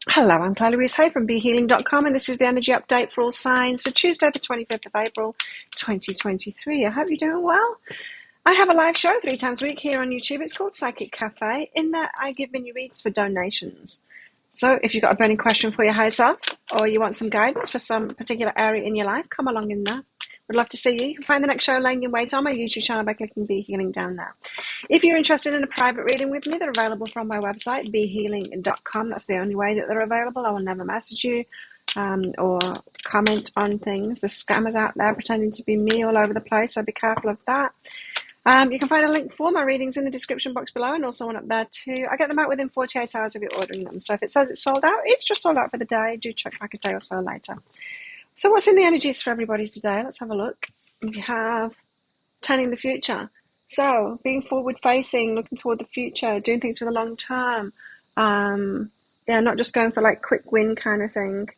Hello, I'm Chloe Louise Hay from BeHealing.com, and this is the energy update for all signs for Tuesday, the 25th of April, 2023. I hope you're doing well. I have a live show 3 times a week here on YouTube. It's called Psychic Cafe. In that, I give mini reads for donations. So if you've got a burning question for your higher self, or you want some guidance for some particular area in your life, come along in there. Would love to see you. You can find the next show laying in wait on my YouTube channel by clicking Be Healing down there. If you're interested in a private reading with me, they're available from my website, behealing.com. That's the only way that they're available. I will never message you or comment on things. There's scammers out there pretending to be me all over the place, so be careful of that. You can find a link for my readings in the description box below, and also one up there too. I get them out within 48 hours of you ordering them. So if it says it's sold out, it's just sold out for the day. Do check back a day or so later. So what's in the energies for everybody today? Let's have a look. We have turning the future. So being forward facing, looking toward the future, doing things for the long term. Not just going for like quick win kind of thing,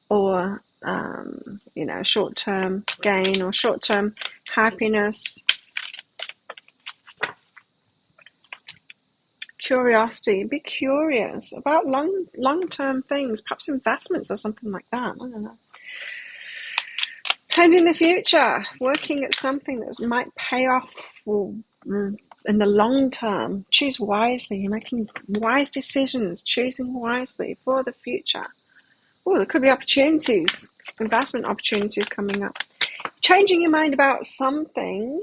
or short term gain or short term happiness. Curiosity. Be curious about long term things, perhaps investments or something like that. I don't know. Tending the future, working at something that might pay off in the long term. Choose wisely. You're making wise decisions, choosing wisely for the future. Oh, there could be opportunities, investment opportunities coming up. Changing your mind about something,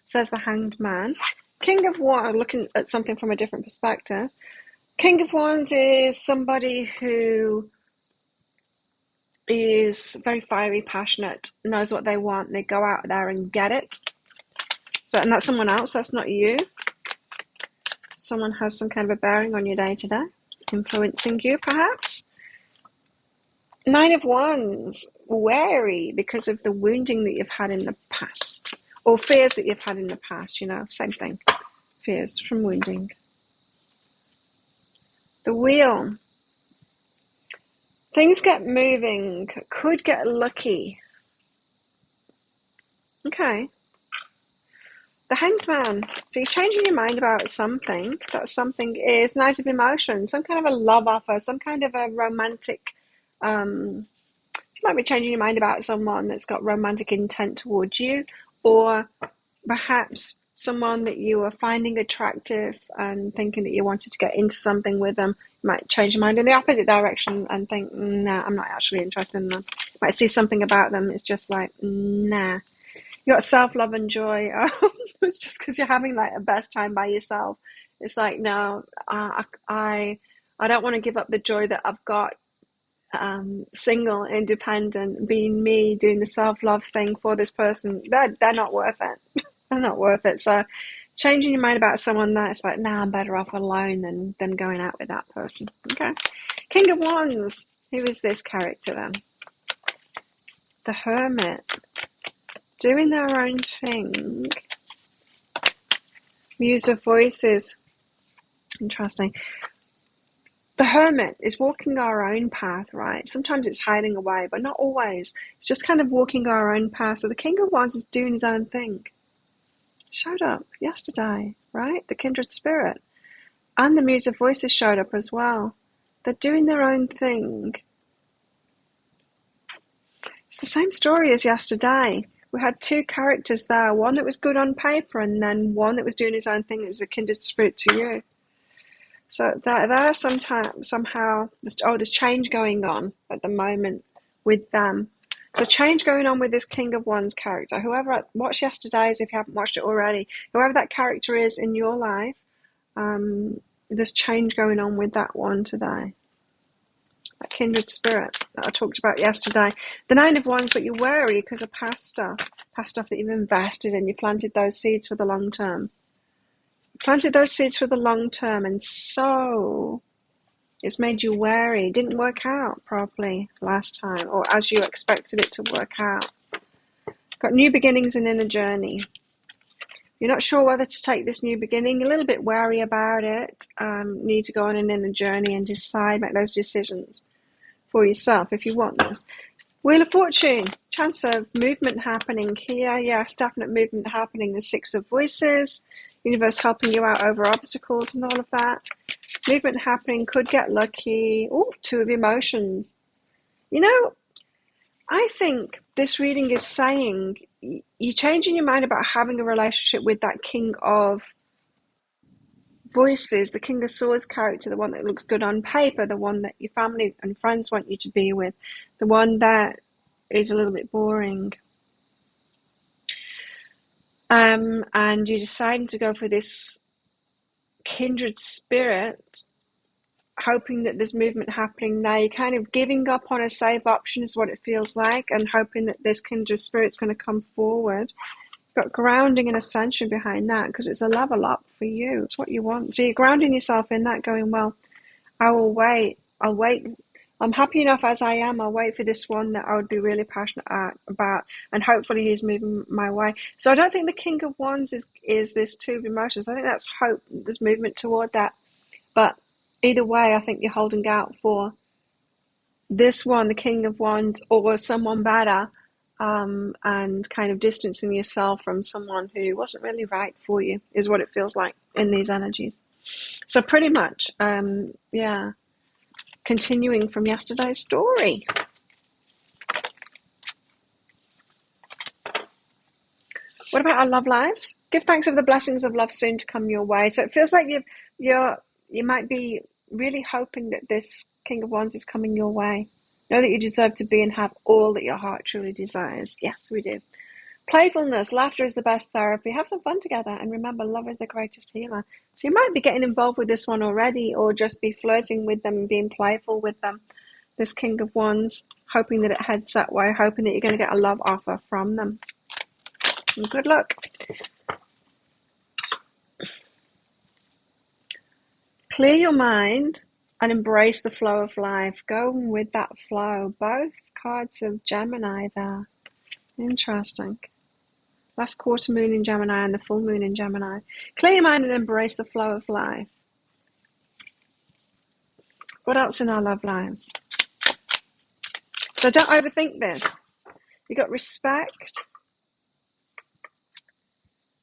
says the Hanged Man. King of Wands, looking at something from a different perspective. King of Wands is somebody who is very fiery, passionate, knows what they want, and they go out there and get it. So, and that's someone else, that's not you. Someone has some kind of a bearing on your day today, influencing you perhaps. 9 of Wands, wary because of the wounding that you've had in the past, or fears that you've had in the past, same thing. Fears from wounding. The Wheel. Things get moving, could get lucky. Okay. The Hanged Man. So you're changing your mind about something. That something is Knight of Emotions, some kind of a love offer, some kind of a romantic. You might be changing your mind about someone that's got romantic intent towards you, or perhaps someone that you are finding attractive and thinking that you wanted to get into something with them. You might change your mind in the opposite direction and think, nah, I'm not actually interested in them. You might see something about them. It's just like, nah. You got self-love and joy. It's just because you're having like a best time by yourself. It's like, no, I don't want to give up the joy that I've got, single, independent, being me, doing the self-love thing for this person. They're not worth it. They're not worth it. So changing your mind about someone that's like, nah, I'm better off alone than going out with that person. Okay. King of Wands. Who is this character then? The Hermit. Doing their own thing. Muse of Voices. Interesting. The Hermit is walking our own path, right? Sometimes it's hiding away, but not always. It's just kind of walking our own path. So the King of Wands is doing his own thing. Showed up yesterday, right? The Kindred Spirit. And the Muse of Voices showed up as well. They're doing their own thing. It's the same story as yesterday. We had 2 characters there. One that was good on paper, and then one that was doing his own thing as a kindred spirit to you. So there somehow, there's change going on at the moment with them. So change going on with this King of Wands character. Whoever watched yesterday's, if you haven't watched it already, whoever that character is in your life, there's change going on with that one today. That kindred spirit that I talked about yesterday. The 9 of Wands, but you're wary because of past stuff that you've invested in. You planted those seeds for the long term. Planted those seeds for the long term, and so it's made you wary. It didn't work out properly last time, or as you expected it to work out. Got new beginnings and inner journey. You're not sure whether to take this new beginning, a little bit wary about it. Need to go on an inner journey and decide, make those decisions for yourself if you want this. Wheel of Fortune, chance of movement happening here. Yes, definite movement happening. The 6 of Voices, universe helping you out over obstacles and all of that. movement happening, could get lucky. Oh, two of emotions. You know, I think this reading is saying you're changing your mind about having a relationship with that king of voices, the king of swords character, the one that looks good on paper, the one that your family and friends want you to be with, the one that is a little bit boring. And you're deciding to go for this kindred spirit, hoping that there's movement happening now. You're kind of giving up on a safe option is what it feels like, and hoping that this kindred spirit's going to come forward. You've got grounding and ascension behind that because it's a level up for you. It's what you want. So you're grounding yourself in that, going, well, I will wait. I'll wait. I'm happy enough as I am. I'll wait for this one that I would be really passionate about, and hopefully he's moving my way. So I don't think the King of Wands is this two of emotions. I think that's hope. There's movement toward that. But either way, I think you're holding out for this one, the King of Wands, or someone better, and kind of distancing yourself from someone who wasn't really right for you is what it feels like in these energies. So pretty much, yeah, continuing from yesterday's story. What about our love lives? Give thanks for the blessings of love soon to come your way. So it feels like you might be really hoping that this King of Wands is coming your way. Know that you deserve to be and have all that your heart truly desires. Yes, we do. Playfulness, laughter is the best therapy. Have some fun together, and remember, love is the greatest healer. So you might be getting involved with this one already, or just be flirting with them and being playful with them. This King of Wands, hoping that it heads that way, hoping that you're going to get a love offer from them. And good luck. Clear your mind and embrace the flow of life. Go with that flow. Both cards of Gemini there. Interesting. Last quarter moon in Gemini and the full moon in Gemini. Clear your mind and embrace the flow of life. What else in our love lives? So don't overthink this. You got respect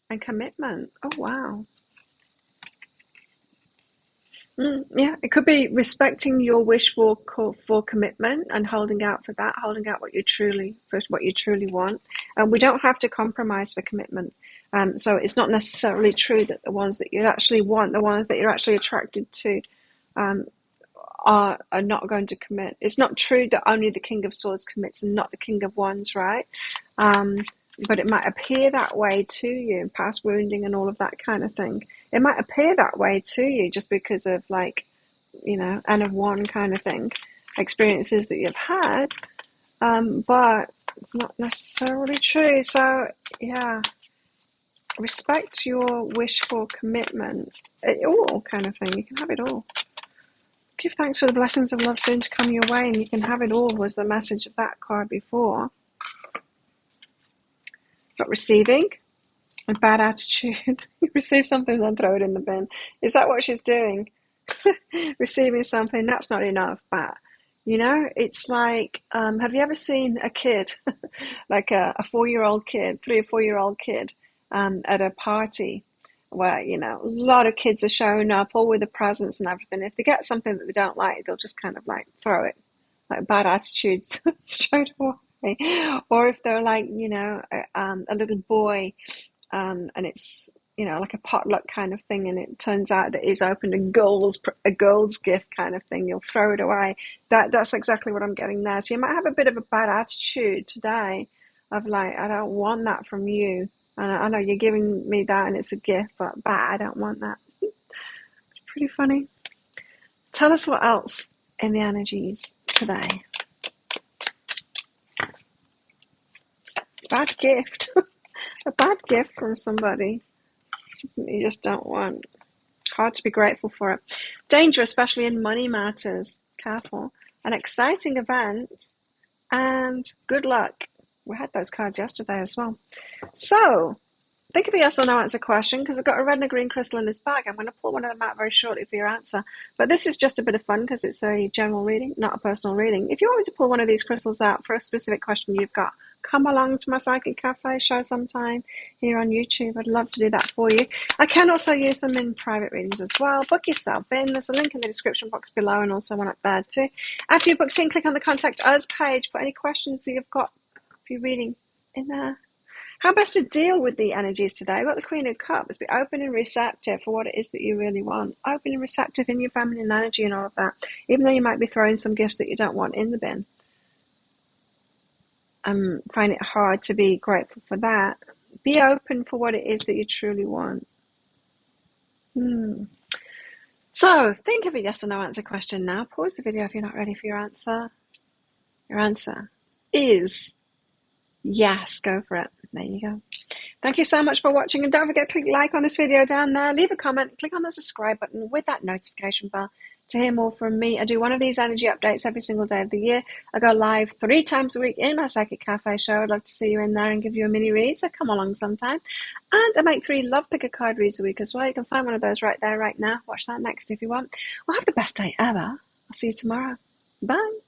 and commitment. Oh, wow. Yeah, it could be respecting your wish for commitment and holding out for that, holding out what you truly want. And we don't have to compromise for commitment. So it's not necessarily true that the ones that you actually want, the ones that you're actually attracted to, are not going to commit. It's not true that only the King of Swords commits and not the King of Wands, right? But it might appear that way to you, past wounding and all of that kind of thing. It might appear that way to you just because of, like, N of One kind of thing, experiences that you've had, but it's not necessarily true. So, yeah, respect your wish for commitment, all kind of thing. You can have it all. Give thanks for the blessings of love soon to come your way, and you can have it all was the message of that card before. Got receiving, a bad attitude. You receive something and throw it in the bin. Is that what she's doing? Receiving something, that's not enough. But, it's like, have you ever seen a kid, like a 4-year-old kid, 3 or 4-year-old kid, at a party where, a lot of kids are showing up, all with the presents and everything. If they get something that they don't like, they'll just kind of like throw it, like bad attitudes straight away. Or if they're like, a little boy, and it's, like a potluck kind of thing, and it turns out that he's opened a girl's gift kind of thing, you'll throw it away. That's exactly what I'm getting there. So you might have a bit of a bad attitude today of like, I don't want that from you. And I know you're giving me that and it's a gift, but I don't want that. It's pretty funny. Tell us what else in the energies today. Bad gift. A bad gift from somebody. Something you just don't want. Hard to be grateful for it. Danger, especially in money matters. Careful. An exciting event. And good luck. We had those cards yesterday as well. So, think of a yes or no answer question, because I've got a red and a green crystal in this bag. I'm going to pull one of them out very shortly for your answer. But this is just a bit of fun because it's a general reading, not a personal reading. If you want me to pull one of these crystals out for a specific question you've got come along to my Psychic Cafe show sometime here on YouTube. I'd love to do that for you. I can also use them in private readings as well. Book yourself in. There's a link in the description box below and also one up there too. After you're booked in, click on the Contact Us page. Put any questions that you've got for your reading in there. How best to deal with the energies today? We've got the Queen of Cups. Be open and receptive for what it is that you really want. Open and receptive in your feminine energy and all of that. Even though you might be throwing some gifts that you don't want in the bin. Find it hard to be grateful for that. Be open for what it is that you truly want. So, think of a yes or no answer question now. Pause the video if you're not ready for your answer. Your answer is yes. Go for it. There you go. Thank you so much for watching, and don't forget to click like on this video down there, leave a comment, click on the subscribe button with that notification bell to hear more from me. I do one of these energy updates every single day of the year. I go live 3 times a week in my Psychic Cafe show. I'd love to see you in there and give you a mini read, so come along sometime. And I make 3 Love Picker card reads a week as well. You can find one of those right there, right now. Watch that next if you want. Well, have the best day ever. I'll see you tomorrow. Bye.